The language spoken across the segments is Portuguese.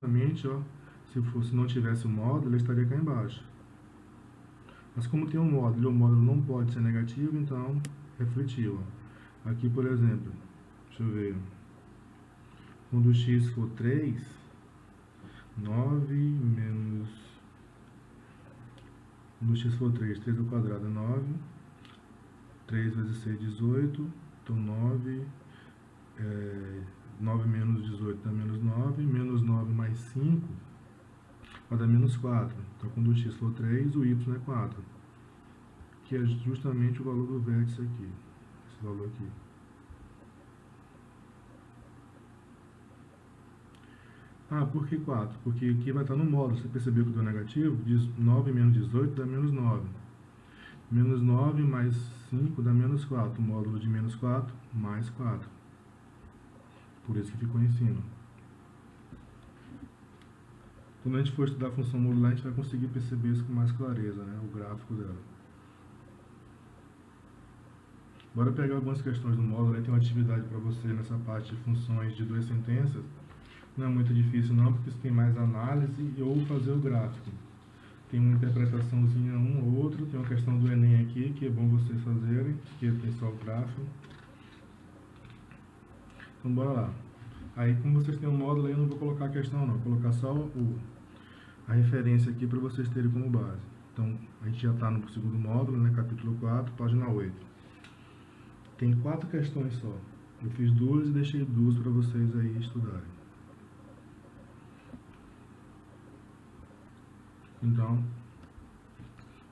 teoricamente, ó, se não tivesse o módulo, ele estaria cá embaixo. Mas como tem um módulo e o módulo não pode ser negativo, então refletiu. Ó. Aqui, por exemplo, deixa eu ver. Quando x for 3, 9 menos... Quando x for 3, 3 ao quadrado é 9. 3 vezes 6, 18. Então 9 menos 18 dá menos 9. Menos 9 mais 5 vai dar menos 4. Então quando o x for 3, o y é 4. Que é justamente o valor do vértice aqui. Esse valor aqui. Ah, por que 4? Porque aqui vai estar no módulo. Você percebeu que deu negativo? 9 menos 18 dá menos 9. Menos 9 mais 5 dá menos 4. O módulo de menos 4 mais 4. Por isso que ficou em cima. Quando a gente for estudar a função modular, a gente vai conseguir perceber isso com mais clareza, né? O gráfico dela. Bora pegar algumas questões do módulo. Aí tem uma atividade para você nessa parte de funções de duas sentenças. Não é muito difícil não, porque isso tem mais análise ou fazer o gráfico. Tem uma interpretaçãozinha um ou outro, tem uma questão do Enem aqui, que é bom vocês fazerem, porque tem só o gráfico. Então bora lá. Aí como vocês têm um módulo aí, eu não vou colocar a questão não, vou colocar só a referência aqui para vocês terem como base. Então a gente já está no segundo módulo, né, capítulo 4, página 8. Tem 4 questões só. Eu fiz 2 e deixei 2 para vocês aí estudarem. Então,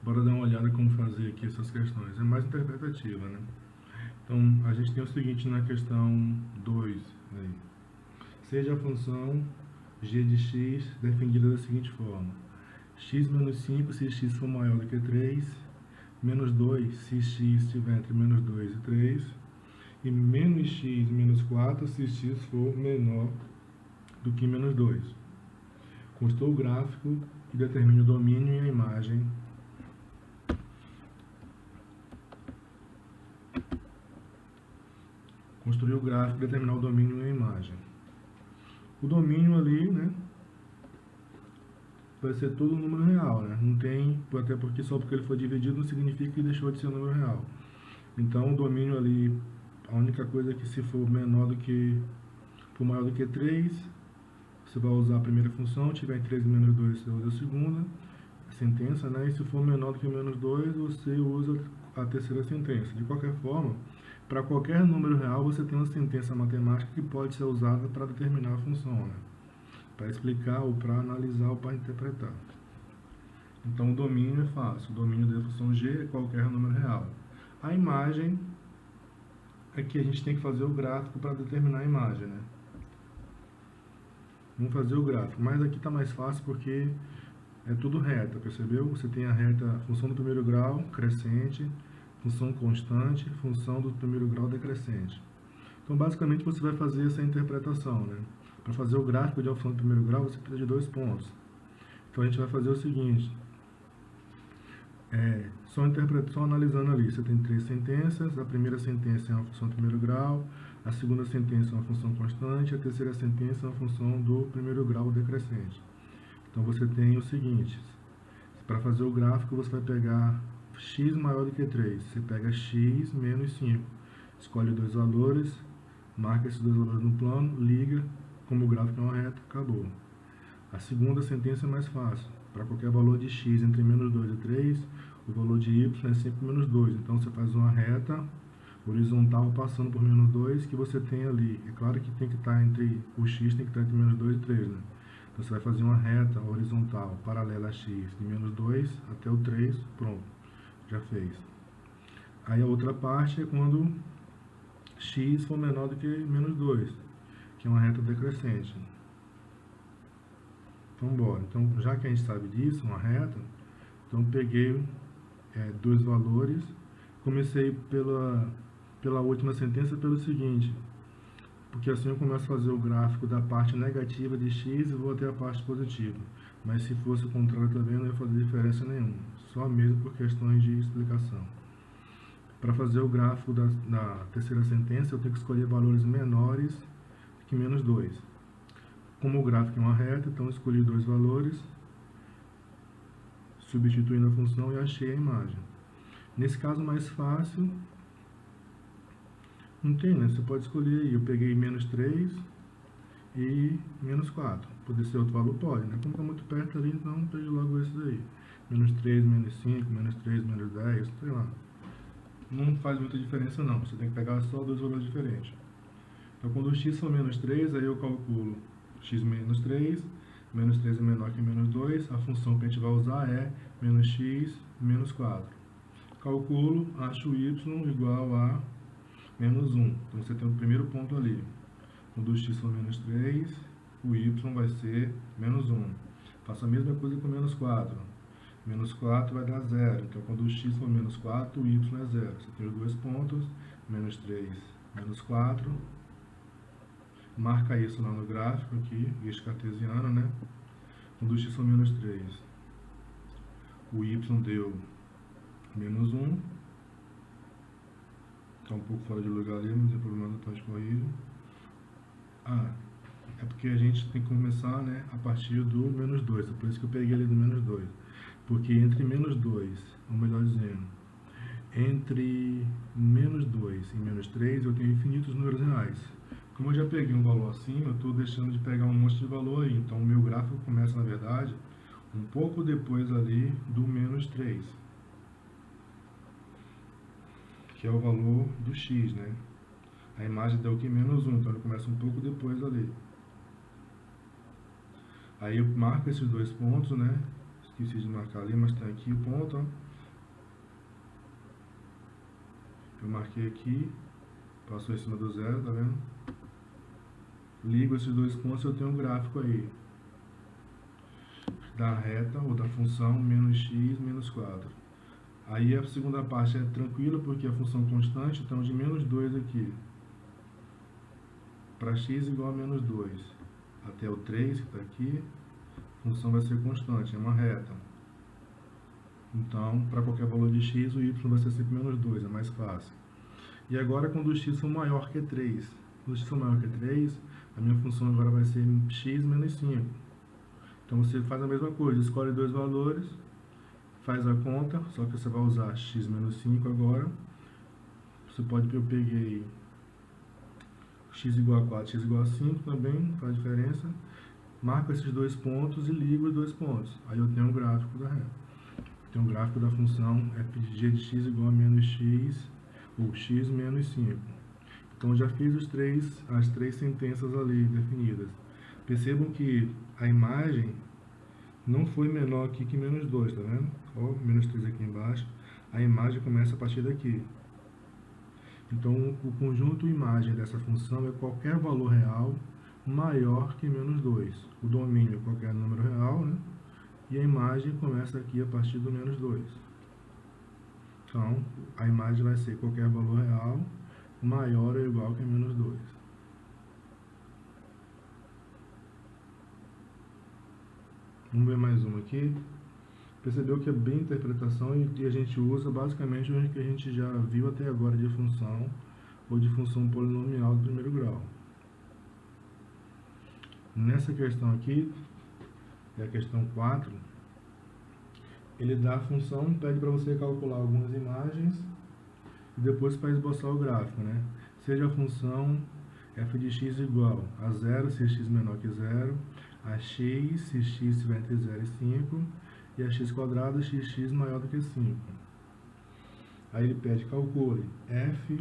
bora dar uma olhada como fazer aqui essas questões. É mais interpretativa, né? Então, a gente tem o seguinte na questão 2. Aí. Seja a função g de x definida da seguinte forma. X menos 5 se x for maior do que 3. Menos 2 se x estiver entre menos 2 e 3. E menos x menos 4 se x for menor do que menos 2. Construa o gráfico e determine o domínio e a imagem construir o gráfico e determinar o domínio e a imagem. O domínio ali, né, vai ser todo um número real, né? Não tem, até porque só porque ele foi dividido não significa que deixou de ser um número real. Então o domínio ali, a única coisa é que se for menor do que, for maior do que 3, você vai usar a primeira função, tiver em 3 menos 2, você usa a segunda sentença, né? E se for menor do que menos 2, você usa a terceira sentença. De qualquer forma, para qualquer número real, você tem uma sentença matemática que pode ser usada para determinar a função, né? Para explicar, ou para analisar, ou para interpretar. Então, o domínio é fácil. O domínio da função g é qualquer número real. A imagem é que a gente tem que fazer o gráfico para determinar a imagem, né? Vamos fazer o gráfico. Mas aqui está mais fácil porque é tudo reta, percebeu? Você tem a reta, função do primeiro grau, crescente, função constante, função do primeiro grau decrescente. Então, basicamente, você vai fazer essa interpretação, né? Para fazer o gráfico de uma função do primeiro grau, você precisa de 2 pontos. Então, a gente vai fazer o seguinte. Só analisando ali, você tem 3 sentenças. A primeira sentença é uma função do primeiro grau, a segunda sentença é uma função constante, a terceira sentença é uma função do primeiro grau decrescente. Então, você tem o seguinte. Para fazer o gráfico, você vai pegar x maior do que 3. Você pega x menos 5. Escolhe 2 valores, marca esses 2 valores no plano, liga, como o gráfico é uma reta, acabou. A segunda sentença é mais fácil. Para qualquer valor de x entre menos 2 e 3, o valor de y é sempre menos 2. Então, você faz uma reta horizontal passando por menos 2 que você tem ali. É claro que tem que estar entre, o x tem que estar entre menos 2 e 3, né? Então, você vai fazer uma reta horizontal paralela a x de menos 2 até o 3, pronto, já fez. Aí a outra parte é quando x for menor do que menos 2, que é uma reta decrescente. Então, bora. Então, já que a gente sabe disso, uma reta, então peguei 2 valores, comecei pela última sentença pelo seguinte, porque assim eu começo a fazer o gráfico da parte negativa de x e vou até a parte positiva. Mas se fosse o contrário também não ia fazer diferença nenhuma, só mesmo por questões de explicação. Para fazer o gráfico da terceira sentença, eu tenho que escolher valores menores que menos 2. Como o gráfico é uma reta, então escolhi dois valores, substituindo a função e achei a imagem. Nesse caso mais fácil, não tem, né? Você pode escolher aí. Eu peguei menos 3 e menos 4. Poder ser outro valor? Pode, né? Como está muito perto ali, então peguei logo esse daí. Menos 3, menos 5, menos 3, menos 10, sei lá. Não faz muita diferença não, você tem que pegar só dois valores diferentes. Então quando x for menos 3, aí eu calculo x menos 3 é menor que menos 2, a função que a gente vai usar é menos x menos 4. Calculo, acho y igual a menos 1. Então você tem o primeiro ponto ali. Quando o x for menos 3, o y vai ser menos 1. Faço a mesma coisa com menos 4. Menos 4 vai dar 0. Então quando o x for menos 4, o y é 0. Você tem os dois pontos, menos 3, menos 4. Marca isso lá no gráfico aqui, eixo cartesiano, né? Quando o x for menos 3, o y deu menos 1. Está um pouco fora de lugar ali, não tem problema, não está escorrido. É porque a gente tem que começar, né, a partir do menos 2. É por isso que eu peguei ali do menos 2. Porque entre menos 2, ou melhor dizendo, entre menos 2 e menos 3, eu tenho infinitos números reais. Como eu já peguei um valor acima, eu estou deixando de pegar um monte de valor aí. Então, o meu gráfico começa, na verdade, um pouco depois ali do menos 3. Que é o valor do x, né? A imagem deu aqui menos 1, então ele começa um pouco depois ali. Aí eu marco esses dois pontos, né? Esqueci de marcar ali, mas tem aqui o ponto, ó. Eu marquei aqui, passou em cima do zero, tá vendo? Ligo esses dois pontos e eu tenho um gráfico aí da reta ou da função menos x menos 4. Aí a segunda parte é tranquila porque a função constante, então de menos 2 aqui para x igual a menos 2 até o 3 que está aqui, a função vai ser constante, é uma reta. Então, para qualquer valor de x, o y vai ser sempre menos 2, é mais fácil. E agora, quando o x for maior que 3, quando o x for maior que 3, a minha função agora vai ser x menos 5. Então, você faz a mesma coisa, escolhe dois valores, faz a conta, só que você vai usar x menos 5 agora. Você pode, eu peguei x igual a 4, x igual a 5 também, faz diferença. Marco esses dois pontos e ligo os dois pontos. Aí eu tenho um gráfico da reta. Tem um gráfico da função f de g de x igual a menos x, ou x menos 5. Então, eu já fiz as três sentenças ali definidas. Percebam que a imagem não foi menor aqui que menos 2, tá vendo? Ó, menos 3 aqui embaixo. A imagem começa a partir daqui. Então, o conjunto imagem dessa função é qualquer valor real maior que menos 2. O domínio é qualquer número real, né? E a imagem começa aqui a partir do menos 2. Então, a imagem vai ser qualquer valor real maior ou igual que menos 2. Vamos ver mais uma aqui. Percebeu que é bem interpretação e a gente usa basicamente o que a gente já viu até agora de função ou de função polinomial do primeiro grau. Nessa questão aqui, é a questão 4, ele dá a função, pede para você calcular algumas imagens e depois para esboçar o gráfico, né? Seja a função f de x igual a 0 se x menor que 0, a x se x estiver entre 0 e 5, e a x quadrado se x maior do que 5. Aí ele pede calcule f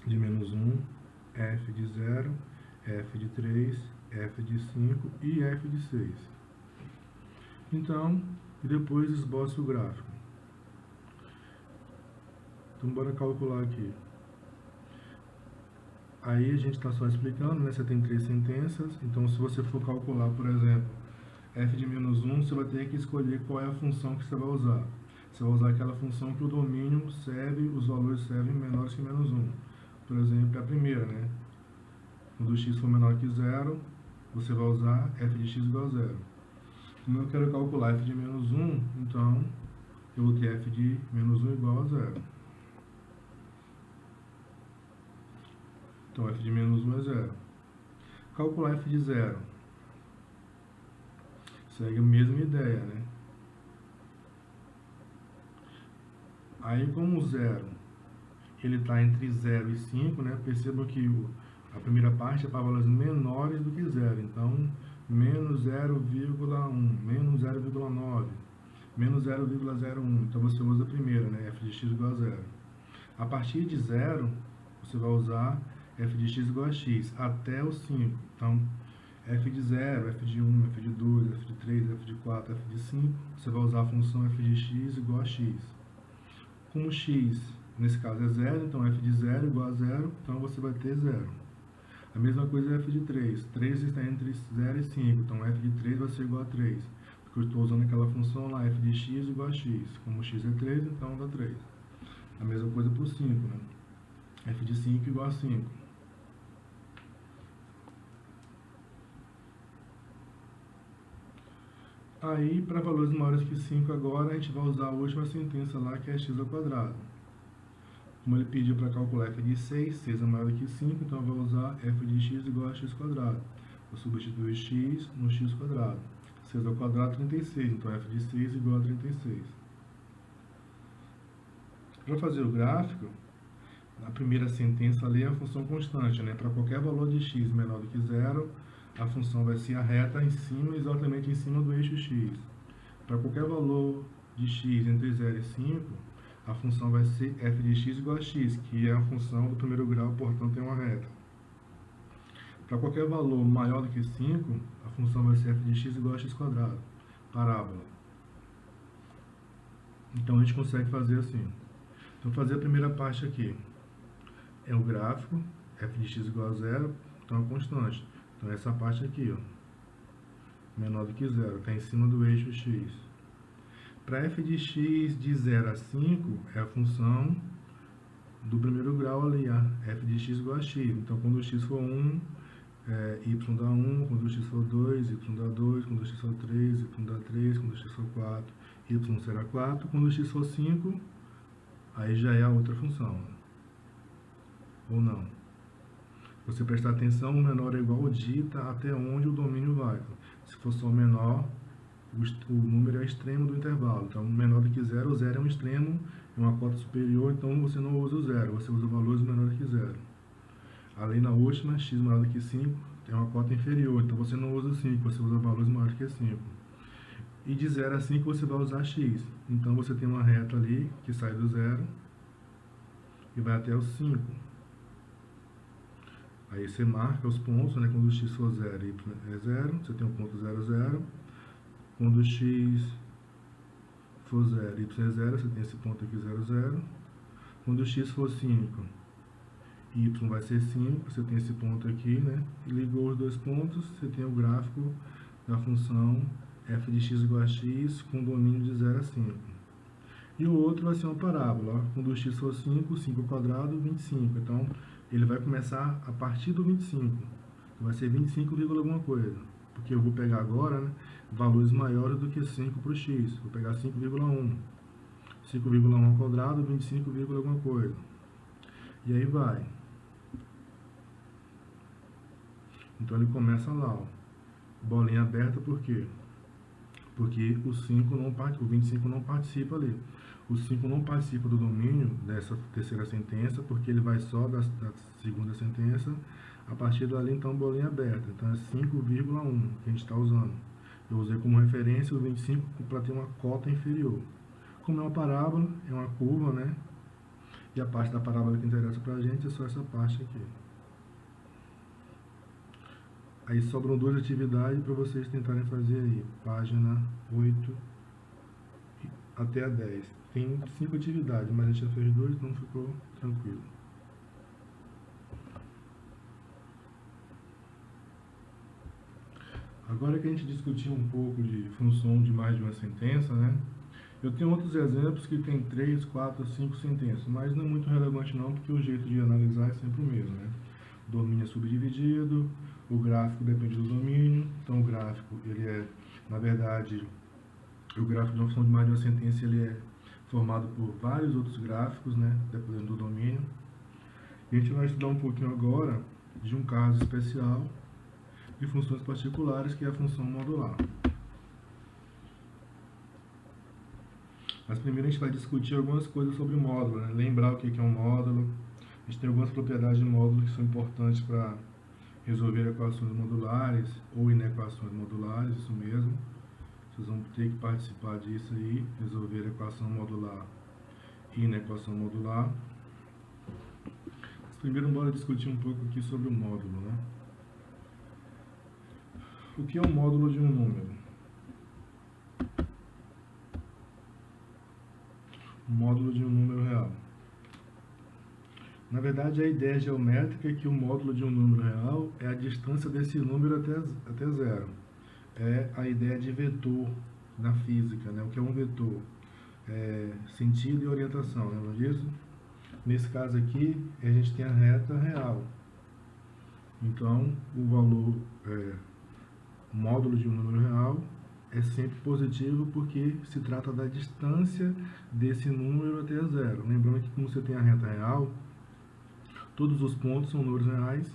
de menos 1, f de 0, f de 3, f de 5 e f de 6. Então, depois esboça o gráfico. Então, bora calcular aqui. Aí a gente está só explicando, né? Você tem três sentenças. Então, se você for calcular, por exemplo, f de menos 1, você vai ter que escolher qual é a função que você vai usar. Você vai usar aquela função que o domínio serve, os valores servem menores que menos 1. Por exemplo, é a primeira, né? Quando o x for menor que 0, você vai usar f de x igual a 0. Como eu quero calcular f de menos 1, então eu vou ter f de menos 1 igual a 0. Então f de menos 1 é 0. Calcular f de 0. Segue a mesma ideia, né? Aí, como o zero ele está entre 0 e 5, né? Perceba que a primeira parte é para valores menores do que zero. Então, menos 0,1, menos 0,9, menos 0,01. Então, você usa a primeira, né? F de x igual a zero. A partir de zero, você vai usar f de x igual a x até o 5. Então, f de 0, f de 1, f de 2, f de 3, f de 4, f de 5, você vai usar a função f de x igual a x. Como x, nesse caso, é 0, então f de 0 igual a 0, então você vai ter 0. A mesma coisa é f de 3. 3 está entre 0 e 5, então f de 3 vai ser igual a 3. Porque eu estou usando aquela função lá, f de x igual a x. Como x é 3, então dá 3. A mesma coisa para o 5, né? F de 5 igual a 5. Aí, para valores maiores que 5 agora, a gente vai usar a última sentença lá, que é x ao quadrado. Como ele pediu para calcular f de 6, 6 é maior que 5, então eu vou usar f de x igual a x quadrado. Vou substituir x no x quadrado. 6 ao quadrado, 36, então f de 6 igual a 36. Para fazer o gráfico, a primeira sentença ali é a função constante, né? Para qualquer valor de x menor do que 0, a função vai ser a reta em cima, exatamente em cima do eixo x. Para qualquer valor de x entre 0 e 5, a função vai ser f de x igual a x, que é a função do primeiro grau, portanto é uma reta. Para qualquer valor maior do que 5, a função vai ser f de x igual a x quadrado, parábola. Então a gente consegue fazer assim. Então fazer a primeira parte aqui. É o gráfico, f de x igual a 0, então é constante. Então essa parte aqui, ó, menor do que 0, está em cima do eixo x. Para f de x de 0 a 5, é a função do primeiro grau ali, ó, f de x igual a x. Então quando o x for 1, y dá 1, quando o x for 2, y dá 2, quando o x for 3, y dá 3, quando o x for 4, y será 4, quando o x for 5, aí já é a outra função. Ou não. Você prestar atenção, o menor é igual dita até onde o domínio vai. Se for só menor, o número é extremo do intervalo. Então, menor do que 0, o 0 é um extremo, é uma cota superior, então você não usa o 0, você usa valores menores que 0. Além na última, x maior do que 5, tem uma cota inferior, então você não usa 5, você usa valores maiores que 5. E de 0 a 5 você vai usar x. Então você tem uma reta ali que sai do 0 e vai até o 5. Aí você marca os pontos, né? Quando o x for 0, y é 0, você tem o ponto 0, 0. Quando o x for 0, y é 0, você tem esse ponto aqui 0, 0. Quando o x for 5, y vai ser 5, você tem esse ponto aqui, né? E ligou os dois pontos, você tem o gráfico da função f de x igual a x com domínio de 0 a 5. E o outro vai ser uma parábola, ó. Quando o x for 5, 5 ao quadrado, 25. Então, ele vai começar a partir do 25. Então, vai ser 25, alguma coisa. Porque eu vou pegar agora, né, valores maiores do que 5 para o x. Vou pegar 5,1. 5,1 ao quadrado, 25, alguma coisa. E aí vai. Então, ele começa lá, ó. Bolinha aberta, por quê? Porque o 25 não participa ali. O 5 não participa do domínio dessa terceira sentença, porque ele vai só da segunda sentença. A partir dali, então, bolinha aberta. Então, é 5,1 que a gente está usando. Eu usei como referência o 25 para ter uma cota inferior. Como é uma parábola, é uma curva, né? E a parte da parábola que interessa para a gente é só essa parte aqui. Aí sobram duas atividades para vocês tentarem fazer aí. Página 8 até a 10. Tem 5 atividades, mas a gente já fez 2, então ficou tranquilo. Agora que a gente discutiu um pouco de função de mais de uma sentença, né? Eu tenho outros exemplos que tem 3, 4, 5 sentenças, mas não é muito relevante não, porque o jeito de analisar é sempre o mesmo, né? O domínio é subdividido, o gráfico depende do domínio, então o gráfico, ele é, na verdade, o gráfico de uma função de mais de uma sentença, ele é formado por vários outros gráficos, né, dependendo do domínio. E a gente vai estudar um pouquinho agora de um caso especial de funções particulares, que é a função modular. Mas primeiro a gente vai discutir algumas coisas sobre o módulo, né? Lembrar o que é um módulo. A gente tem algumas propriedades de módulo que são importantes para resolver equações modulares ou inequações modulares, isso mesmo. Vocês vão ter que participar disso aí, resolver equação modular e inequação modular. Mas primeiro bora discutir um pouco aqui sobre o módulo, né? O que é um módulo de um número? O módulo de um número real. Na verdade, a ideia geométrica é que o módulo de um número real é a distância desse número até zero. É a ideia de vetor na física, né? O que é um vetor? Sentido e orientação, lembra disso? Nesse caso aqui, a gente tem a reta real. Então, o valor módulo de um número real é sempre positivo porque se trata da distância desse número até zero. Lembrando que como você tem a reta real, todos os pontos são números reais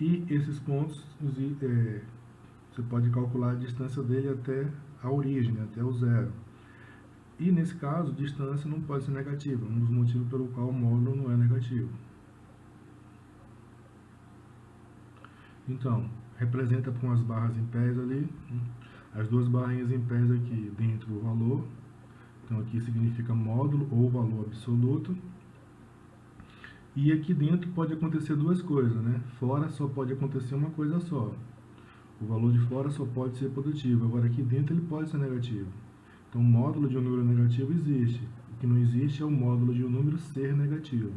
e esses pontos você pode calcular a distância dele até a origem, até o zero. E nesse caso, distância não pode ser negativa, um dos motivos pelo qual o módulo não é negativo. Então, representa com as barras em pés ali, as duas barrinhas em pés aqui dentro do valor. Então aqui significa módulo ou valor absoluto. E aqui dentro pode acontecer duas coisas, né? Fora só pode acontecer uma coisa só. O valor de fora só pode ser positivo, agora aqui dentro ele pode ser negativo. Então o módulo de um número negativo existe. O que não existe é o módulo de um número ser negativo.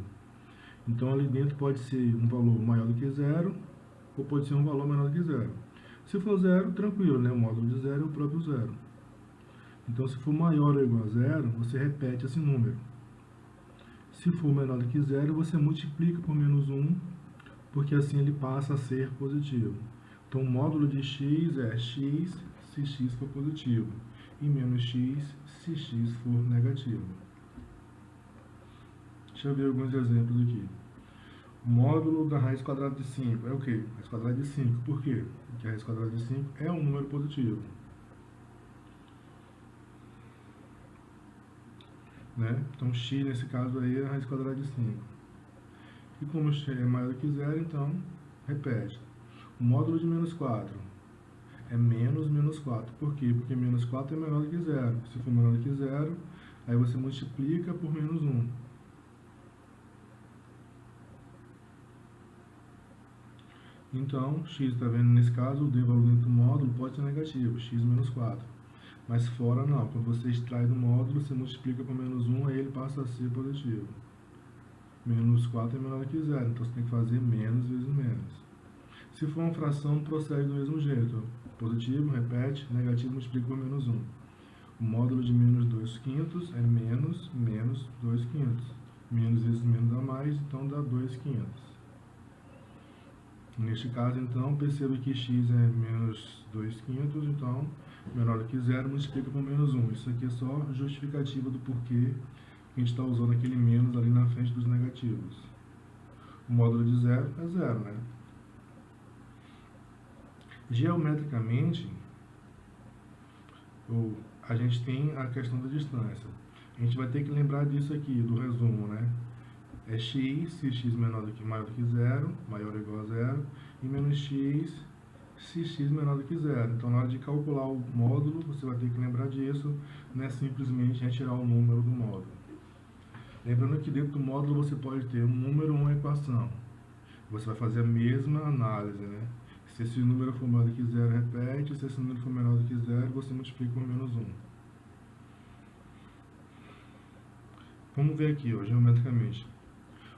Então ali dentro pode ser um valor maior do que zero, ou pode ser um valor menor do que zero. Se for zero, tranquilo, né? O módulo de zero é o próprio zero. Então se for maior ou igual a zero, você repete esse número. Se for menor do que zero, você multiplica por menos 1, porque assim ele passa a ser positivo. Então, o módulo de x é x se x for positivo e menos x se x for negativo. Deixa eu ver alguns exemplos aqui. O módulo da raiz quadrada de 5 é o quê? Raiz quadrada de 5. Por quê? Porque a raiz quadrada de 5 é um número positivo. Né? Então, x nesse caso aí é a raiz quadrada de 5. E como x é maior do que zero, então, repete. O módulo de menos 4 é menos 4. Por quê? Porque menos 4 é menor do que zero. Se for menor do que zero, aí você multiplica por menos 1. Então, x, está vendo nesse caso, o valor dentro do módulo pode ser negativo, x menos 4. Mas fora não, quando você extrai do módulo, você multiplica por menos 1, aí ele passa a ser positivo. Menos 4 é menor do que zero, então você tem que fazer menos vezes menos. Se for uma fração, procede do mesmo jeito. Positivo, repete, negativo, multiplica por menos 1. O módulo de menos 2 quintos é menos 2 quintos. Menos vezes menos dá mais, então dá 2 quintos. Neste caso, então, perceba que x é menos 2 quintos, então, menor do que zero, multiplica por menos 1. Isso aqui é só justificativa do porquê que a gente está usando aquele menos ali na frente dos negativos. O módulo de zero é zero, né? Geometricamente, a gente tem a questão da distância. A gente vai ter que lembrar disso aqui, do resumo, né? É x, se x maior do que zero, maior ou igual a zero, e menos x, se x menor do que zero. Então, na hora de calcular o módulo, você vai ter que lembrar disso, não é simplesmente retirar o número do módulo. Lembrando que dentro do módulo você pode ter um número ou uma equação. Você vai fazer a mesma análise, né? Se esse número for maior do que zero, repete. Se esse número for menor do que zero, você multiplica por menos 1. Vamos ver aqui, ó, geometricamente.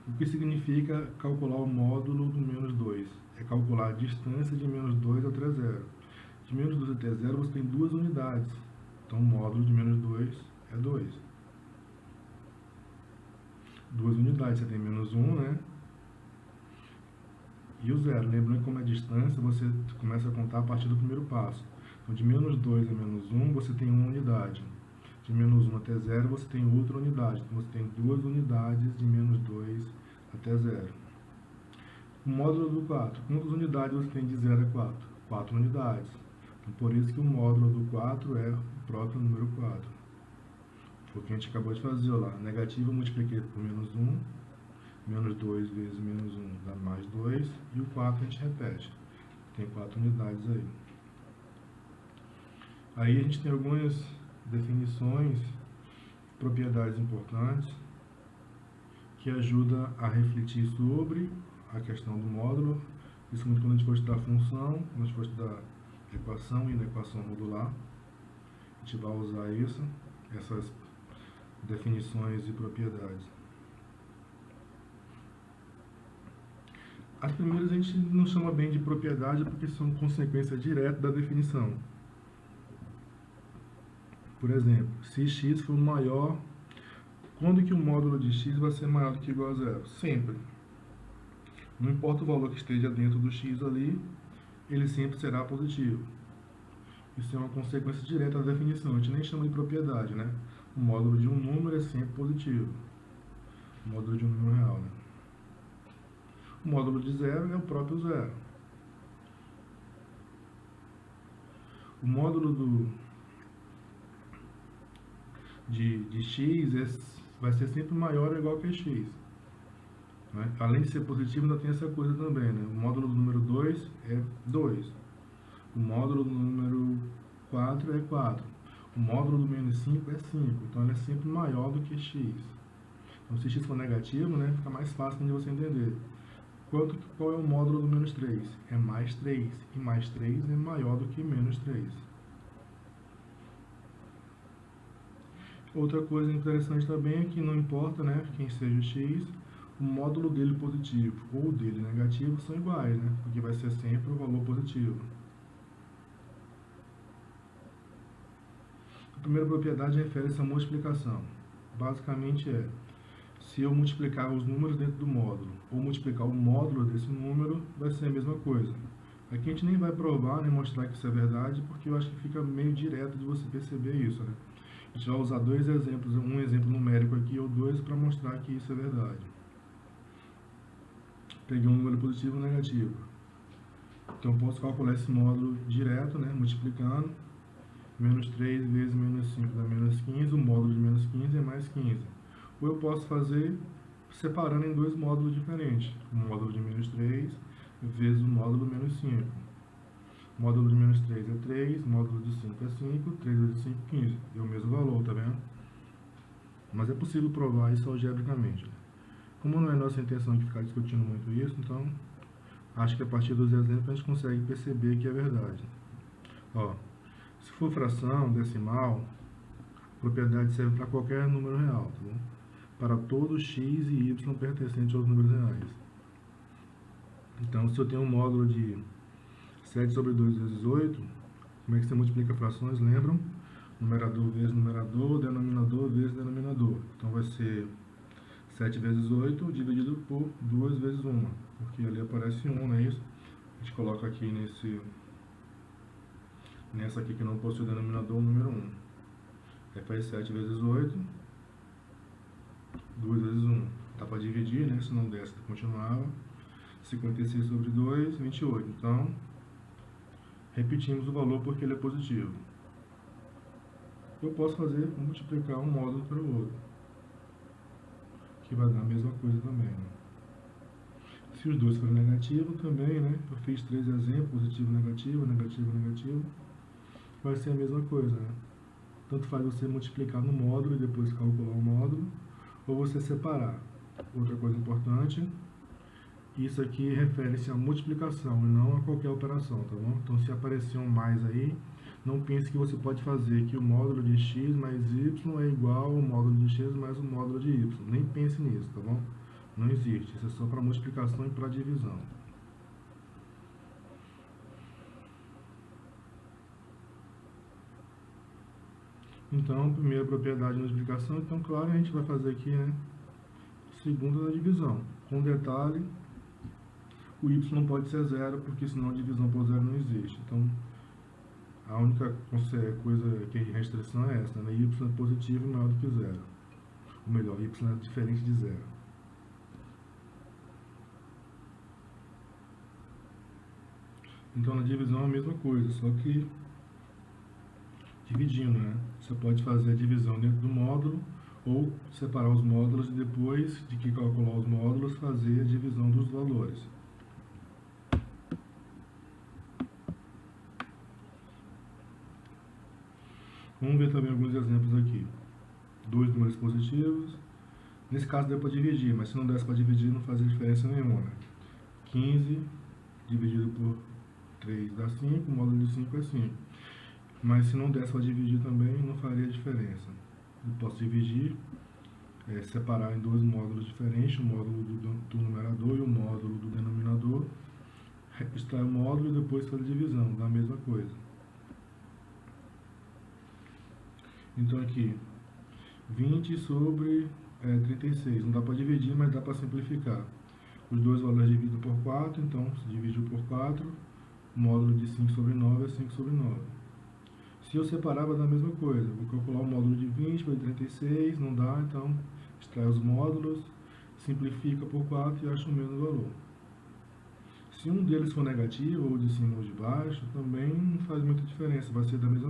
O que significa calcular o módulo do menos 2? É calcular a distância de menos 2 até zero. De menos 2 até zero você tem duas unidades. Então o módulo de menos 2 é 2. Duas unidades, você tem menos 1, né? E o zero. Lembrando que como é distância, você começa a contar a partir do primeiro passo. Então de menos 2 a menos 1 você tem uma unidade. De menos 1 até 0 você tem outra unidade. Então você tem duas unidades de menos 2 até 0. O módulo do 4. Quantas unidades você tem de 0 a 4? 4 unidades. Então, por isso que o módulo do 4 é o próprio número 4. Foi o que a gente acabou de fazer, ó lá. Negativo eu multipliquei por menos 1. Menos 2 vezes menos 1 dá mais 2. E o 4 a gente repete. Tem 4 unidades aí. Aí a gente tem algumas definições, propriedades importantes, que ajudam a refletir sobre a questão do módulo, principalmente quando a gente for estudar função, quando a gente for estudar equação e na equação modular. A gente vai usar isso, essas definições e propriedades. As primeiras a gente não chama bem de propriedade porque são consequência direta da definição. Por exemplo, se x for maior, quando que o módulo de x vai ser maior do que igual a zero? Sempre. Não importa o valor que esteja dentro do x ali, ele sempre será positivo. Isso é uma consequência direta da definição. A gente nem chama de propriedade, né? O módulo de um número é sempre positivo. O módulo de um número real, né? O módulo de zero é o próprio zero. O módulo de x vai ser sempre maior ou igual que x. Né? Além de ser positivo, ainda tem essa coisa também. Né? O módulo do número 2 é 2. O módulo do número 4 é 4. O módulo do menos 5 é 5. Então ele é sempre maior do que x. Então se x for negativo, né, fica mais fácil de você entender. Qual é o módulo do menos 3? É mais 3. E mais 3 é maior do que menos 3. Outra coisa interessante também é que não importa, né, quem seja o x, o módulo dele positivo ou dele negativo são iguais, né, porque vai ser sempre o valor positivo. A primeira propriedade refere-se à multiplicação. Basicamente se eu multiplicar os números dentro do módulo ou multiplicar o módulo desse número, vai ser a mesma coisa. Aqui a gente nem vai provar nem mostrar que isso é verdade, porque eu acho que fica meio direto de você perceber isso, né? A gente vai usar dois exemplos, um exemplo numérico aqui ou dois, para mostrar que isso é verdade. Peguei um número positivo e um negativo. Então eu posso calcular esse módulo direto, né, multiplicando. Menos 3 vezes menos 5 dá menos 15, o módulo de menos 15 é mais 15. Ou eu posso fazer separando em dois módulos diferentes. O módulo de menos 3 vezes o módulo menos 5. O módulo de menos 3 é 3, o módulo de 5 é 5, 3 vezes 5 é 15. Deu o mesmo valor, tá vendo? Mas é possível provar isso algebricamente. Como não é nossa intenção de ficar discutindo muito isso, então acho que a partir dos exemplos a gente consegue perceber que é verdade. Ó, se for fração, decimal, a propriedade serve para qualquer número real, tá bom? Para todos x e y pertencentes aos números reais. Então, se eu tenho um módulo de 7 sobre 2 vezes 8, como é que você multiplica frações? Lembram? Numerador vezes numerador, denominador vezes denominador. Então, vai ser 7 vezes 8 dividido por 2 vezes 1, porque ali aparece 1, não é isso? A gente coloca aqui nessa aqui que não possui denominador, o número 1. Aí faz 7 vezes 8, 2 vezes 1. Dá para dividir, né? Se não desse, continuava. 56 sobre 2, 28. Então, repetimos o valor porque ele é positivo. Eu posso multiplicar um módulo para o outro, que vai dar a mesma coisa também, né? Se os dois forem negativos, também, né? Eu fiz 3 exemplos, positivo, negativo, negativo, negativo. Vai ser a mesma coisa, né? Tanto faz você multiplicar no módulo e depois calcular o módulo, ou você separar. Outra coisa importante, isso aqui refere-se à multiplicação e não a qualquer operação, tá bom? Então, se aparecer um mais aí, não pense que você pode fazer que o módulo de x mais y é igual ao módulo de x mais o módulo de y. Nem pense nisso, tá bom? Não existe. Isso é só para multiplicação e para divisão. Então, primeira propriedade de multiplicação. Então, claro, a gente vai fazer aqui, né? Segunda da divisão. Com detalhe, o y não pode ser zero, porque senão a divisão por zero não existe. Então, a única coisa que é restrição é essa, né? Y é positivo e maior do que zero. Ou melhor, y é diferente de zero. Então, na divisão é a mesma coisa, só que dividindo, né? Você pode fazer a divisão dentro do módulo ou separar os módulos e depois de que calcular os módulos, fazer a divisão dos valores. Vamos ver também alguns exemplos aqui. 2 números positivos. Nesse caso deu para dividir, mas se não desse para dividir não fazia diferença nenhuma. 15 dividido por 3 dá 5, o módulo de 5 é 5. Mas se não desse para dividir também não faria diferença. Eu posso dividir, separar em dois módulos diferentes, o módulo do numerador e o módulo do denominador. Extrair o módulo e depois fazer a divisão, da mesma coisa. Então aqui, 20 sobre 36. Não dá para dividir, mas dá para simplificar. Os dois valores dividem por 4, então se dividiu por 4, o módulo de 5 sobre 9 é 5 sobre 9. Se eu separar, vai dar a mesma coisa. Vou calcular o módulo de 20 para 36, não dá, então extrai os módulos, simplifica por 4 e acha o mesmo valor. Se um deles for negativo, ou de cima ou de baixo, também não faz muita diferença, vai ser da mesma forma.